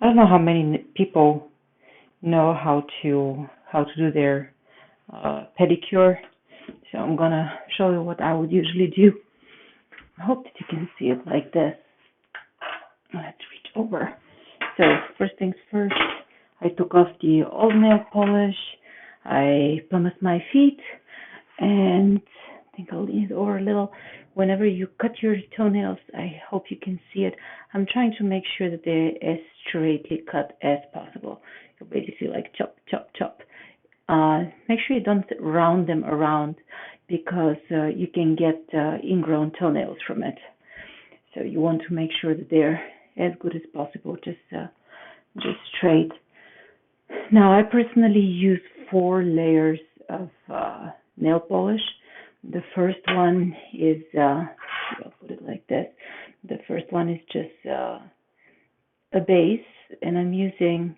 I don't know how many people know how to do their pedicure, so I'm gonna show you what I would usually do. I hope that you can see it like this. Let's reach over. So first things first, I took off the old nail polish. I pumice my feet, and I think I'll lean it over a little. Whenever you cut your toenails, I hope you can see it. I'm trying to make sure that they're as straightly cut as possible. So basically like chop, chop, chop. Make sure you don't round them around because you can get ingrown toenails from it. So you want to make sure that they're as good as possible, just straight. Now I personally use 4 layers of nail polish. The first one is, I'll put it like this. The first one is just a base, and I'm using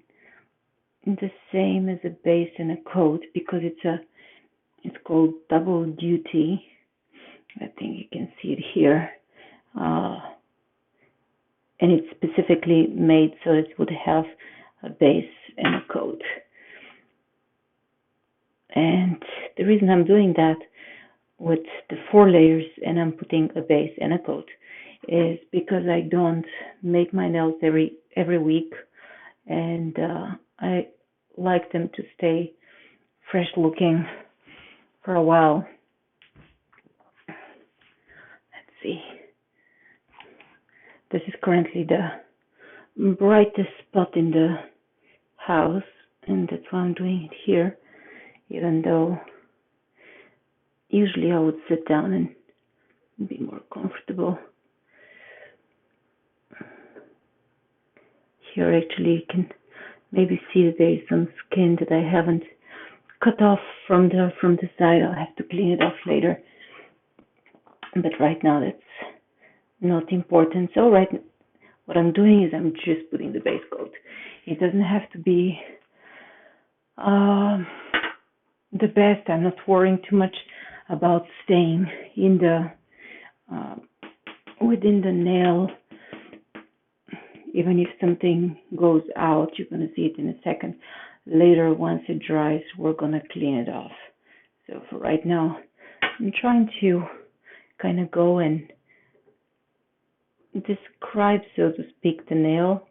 the same as a base and a coat because it's called double duty. I think you can see it here. And it's specifically made so it would have a base and a coat. And the reason I'm doing that with the 4 layers and I'm putting a base and a coat is because I don't make my nails every week, and I like them to stay fresh looking for a while. Let's see. This is currently the brightest spot in the house, and that's why I'm doing it here, even though usually I would sit down and be more comfortable. Here actually you can maybe see that there is some skin that I haven't cut off from the side. I'll have to clean it off later. But right now that's not important. So what I'm doing is I'm just putting the base coat. It doesn't have to be the best. I'm not worrying too much about staying in the within the nail. Even if something goes out, you're gonna see it in a second. Later, once it dries, we're gonna clean it off. So for right now, I'm trying to kind of go and describe, so to speak, the nail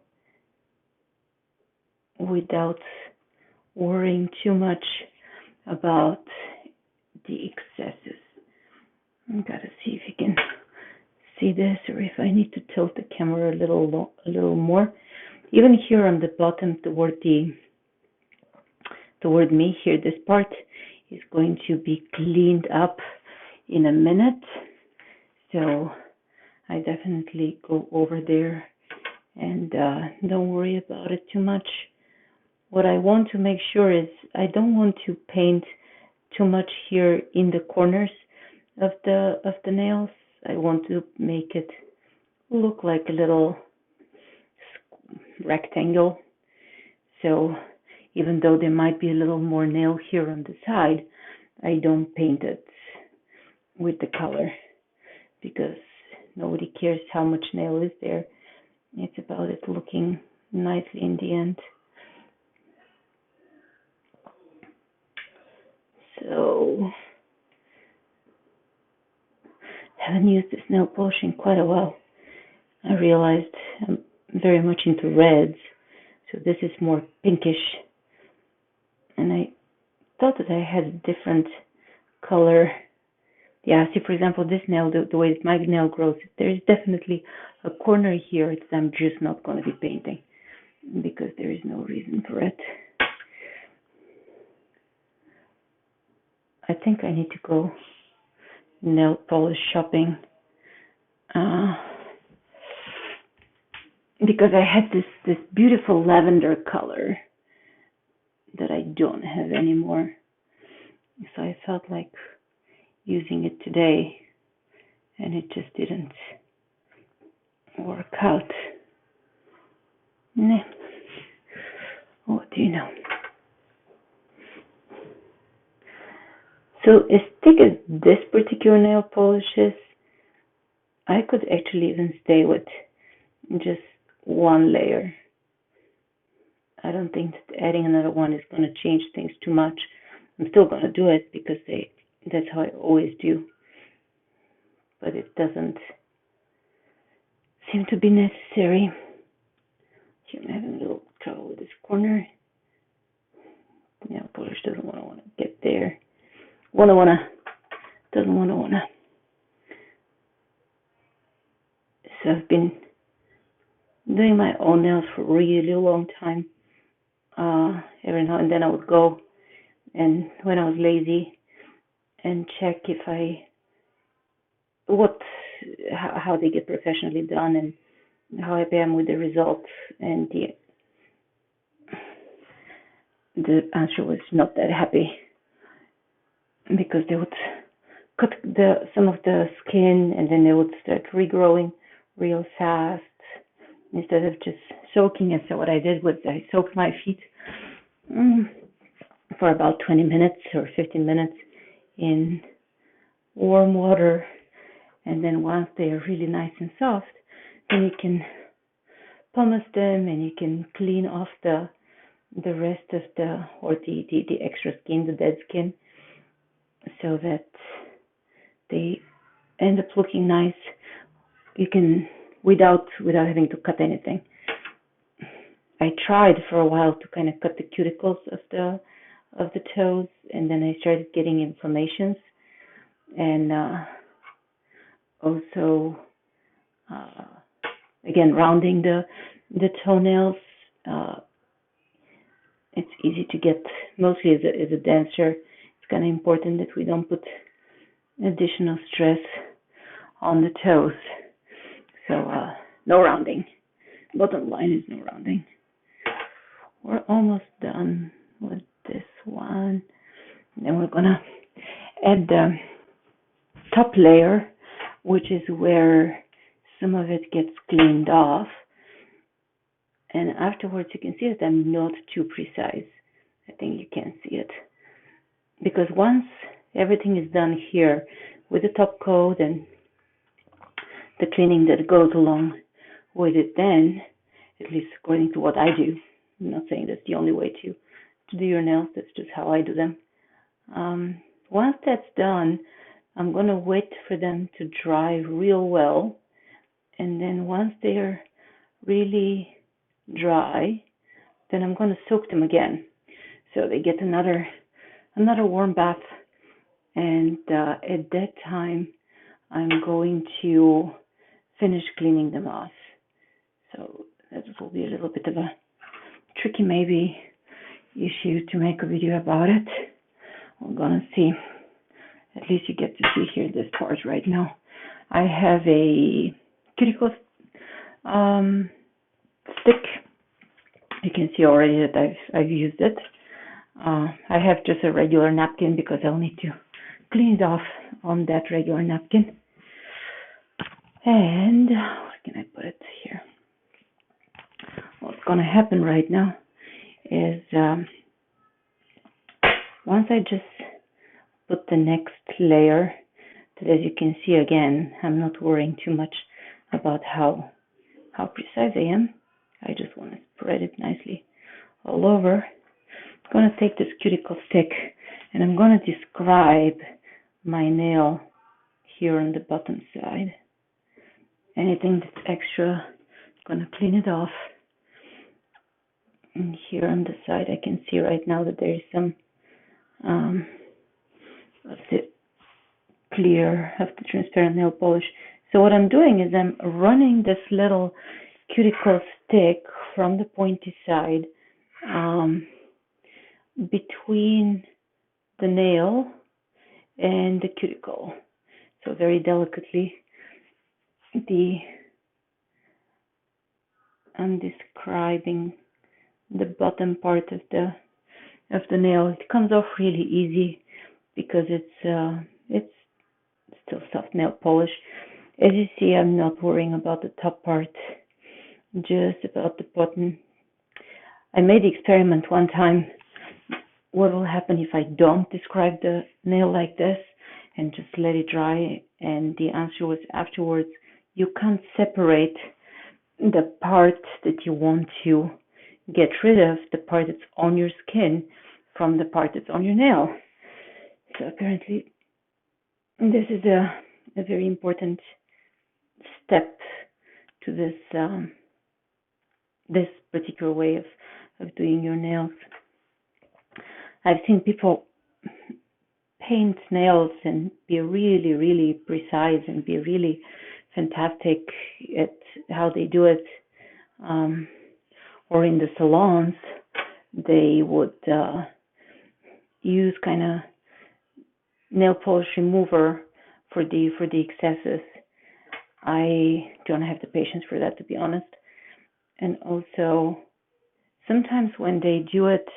without worrying too much about the excesses. I gotta see if you can see this, or if I need to tilt the camera a little more. Even here on the bottom, toward me here, this part is going to be cleaned up in a minute. So I definitely go over there and don't worry about it too much. What I want to make sure is I don't want to paint too much here in the corners of the nails. I want to make it look like a little rectangle. So even though there might be a little more nail here on the side, I don't paint it with the color because nobody cares how much nail is there. It's about it looking nicely in the end. So I haven't used this nail polish in quite a while. I realized I'm very much into reds, so this is more pinkish. And I thought that I had a different color. Yeah, see, for example, this nail, the way that my nail grows, there is definitely a corner here that I'm just not going to be painting because there is no reason for it. I think I need to go nail polish shopping because I had this beautiful lavender color that I don't have anymore. So I felt like using it today, and it just didn't work out. Nah. What do you know? So as thick as this particular nail polish is, I could actually even stay with just 1 layer. I don't think that adding another one is going to change things too much. I'm still going to do it because that's how I always do. But it doesn't seem to be necessary. Here I'm having a little trouble with this corner. The nail polish doesn't want to get there. Doesn't want to. So I've been doing my own nails for a really long time. Every now and then I would go, and when I was lazy, and check how they get professionally done and how happy I am with the results. And the answer was not that happy, because they would cut some of the skin and then they would start regrowing real fast instead of just soaking it. So what I did was I soaked my feet for about 20 minutes or 15 minutes in warm water, and then once they are really nice and soft, then you can pumice them and you can clean off the rest of the extra skin, the dead skin, so that they end up looking nice. You can without having to cut anything. I tried for a while to kind of cut the cuticles of the toes, and then I started getting inflammations, and also again rounding the toenails. It's easy to get, mostly as a dancer. It's kind of important that we don't put additional stress on the toes. So no rounding. Bottom line is no rounding. We're almost done with this one. And then we're gonna add the top layer, which is where some of it gets cleaned off. And afterwards you can see that I'm not too precise. I think you can see it. Because once everything is done here with the top coat and the cleaning that goes along with it, then, at least according to what I do, I'm not saying that's the only way to do your nails, that's just how I do them. Once that's done, I'm going to wait for them to dry real well, and then once they're really dry, then I'm going to soak them again, so they get another warm bath. And at that time, I'm going to finish cleaning them off. So that will be a little bit of a tricky maybe issue to make a video about it. We're gonna see. At least you get to see here this part right now. I have a cuticle stick. You can see already that I've used it. I have just a regular napkin because I'll need to clean it off on that regular napkin. And where can I put it here? What's gonna happen right now is once I just put the next layer, that, as you can see again, I'm not worrying too much about how precise I am. I just want to spread it nicely all over. I'm going to take this cuticle stick and I'm going to describe my nail here on the bottom side. Anything that's extra, I'm going to clean it off. And here on the side, I can see right now that there is some of the clear, of the transparent nail polish. So what I'm doing is I'm running this little cuticle stick from the pointy side between the nail and the cuticle. So very delicately, I'm describing the bottom part of the nail. It comes off really easy because it's still soft nail polish. As you see, I'm not worrying about the top part, just about the bottom. I made the experiment one time. What will happen if I don't describe the nail like this and just let it dry? And the answer was, afterwards, you can't separate the part that you want to get rid of the part that's on your skin from the part that's on your nail. So apparently this is a very important step to this particular way of doing your nails. I've seen people paint nails and be really, really precise and be really fantastic at how they do it. Or in the salons, they would use kind of nail polish remover for the excesses. I don't have the patience for that, to be honest. And also, sometimes when they do it,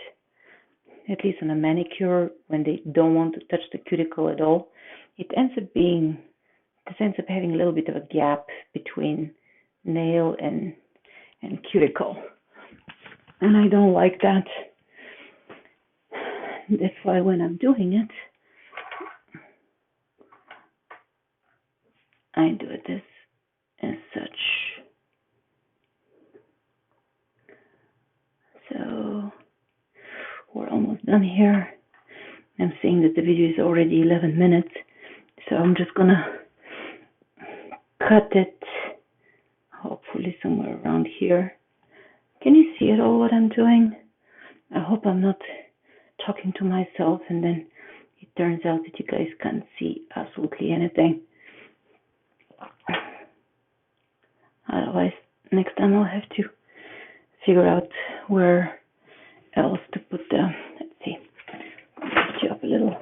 at least on a manicure, when they don't want to touch the cuticle at all, it ends up having a little bit of a gap between nail and cuticle. And I don't like that. That's why when I'm doing it, I do it as such. So we're almost done here. I'm seeing that the video is already 11 minutes, so I'm just gonna cut it, hopefully somewhere around here. Can you see at all what I'm doing? I hope I'm not talking to myself and then it turns out that you guys can't see absolutely anything. Otherwise, next time I'll have to figure out where else to put the, let's see, I'll lift you up a little.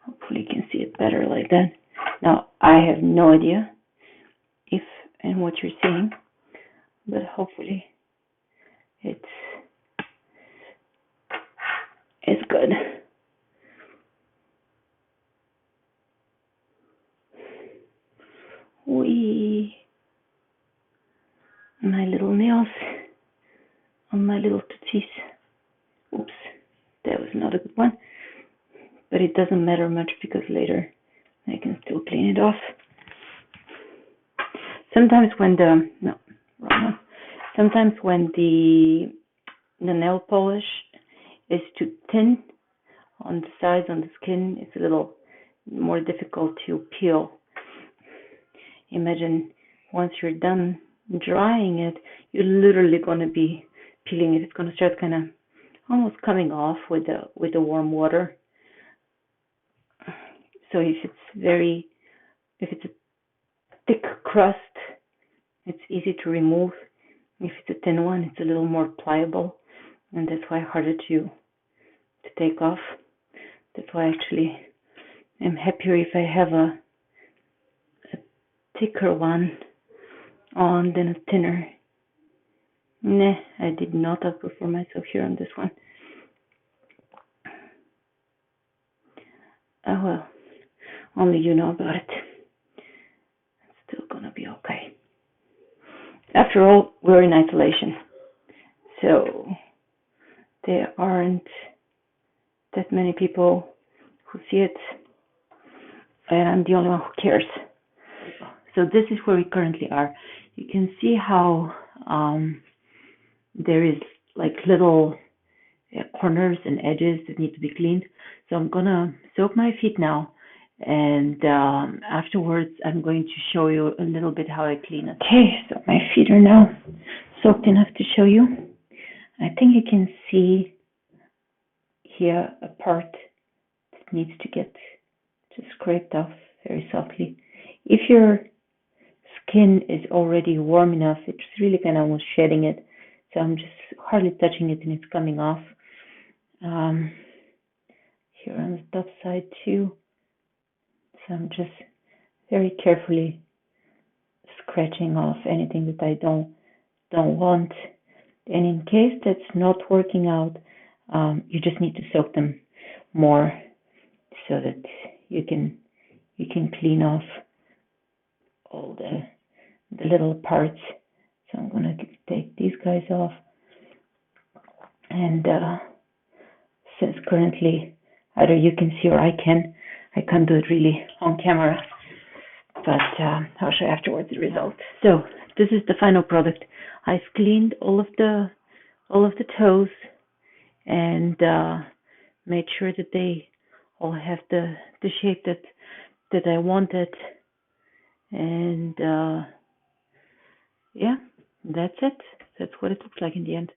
Hopefully you can see it better like that. Now, I have no idea if and what you're seeing, but hopefully it's good. My little nails on my little tootsies. Oops, that was not a good one. But it doesn't matter much because later I can still clean it off. Sometimes when the nail polish is too thin on the sides, on the skin, it's a little more difficult to peel. Imagine once you're done drying it, you're literally going to be peeling it. It's going to start kind of almost coming off with the warm water. So if it's a thick crust, it's easy to remove. If it's a thin one, it's a little more pliable, and that's why harder to take off. That's why actually I'm happier if I have a thicker one on than a thinner. Nah, I did not outperform myself here on this one. Oh well, only you know about it. It's still gonna be okay. After all, we're in isolation, so there aren't that many people who see it, and I'm the only one who cares. So this is where we currently are. You can see how there is like little corners and edges that need to be cleaned. So I'm gonna soak my feet now, and afterwards I'm going to show you a little bit how I clean it. Okay, so my feet are now soaked enough to show you. I think you can see here a part that needs to get just scraped off very softly. If your skin is already warm enough, it's really kind of almost shedding it. So I'm just hardly touching it and it's coming off. Here on the top side too. So I'm just very carefully scratching off anything that I don't want. And in case that's not working out, you just need to soak them more so that you can clean off all the little parts. So I'm gonna take these guys off, and since currently either you can see or I can't do it really on camera, but I'll show you afterwards the result. So This is the final product. I've cleaned all of the toes and made sure that they all have the shape that I wanted. And yeah, that's it. That's what it looks like in the end.